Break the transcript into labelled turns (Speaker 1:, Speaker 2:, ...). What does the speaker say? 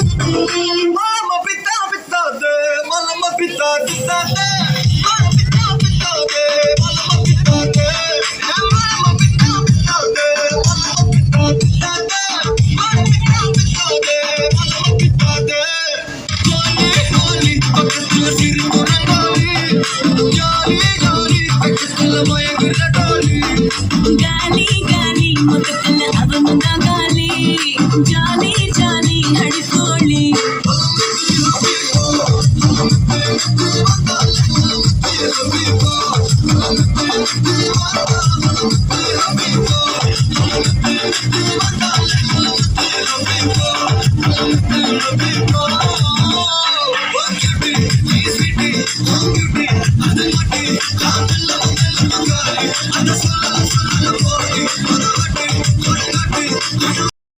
Speaker 1: Mama pita pita de, mama pita pita de, mama pita pita de, mama pita de, mama pita pita de, mama pita pita de, mama pita pita de, mama pita de. Jolly jolly, பக்கத்துல சிரிப்பு rangoli. Jolly jolly, பக்கத்துல மயங்குற டோலி.
Speaker 2: காலி காலி மொத்தத்துல அவங்க தான் காலி jolly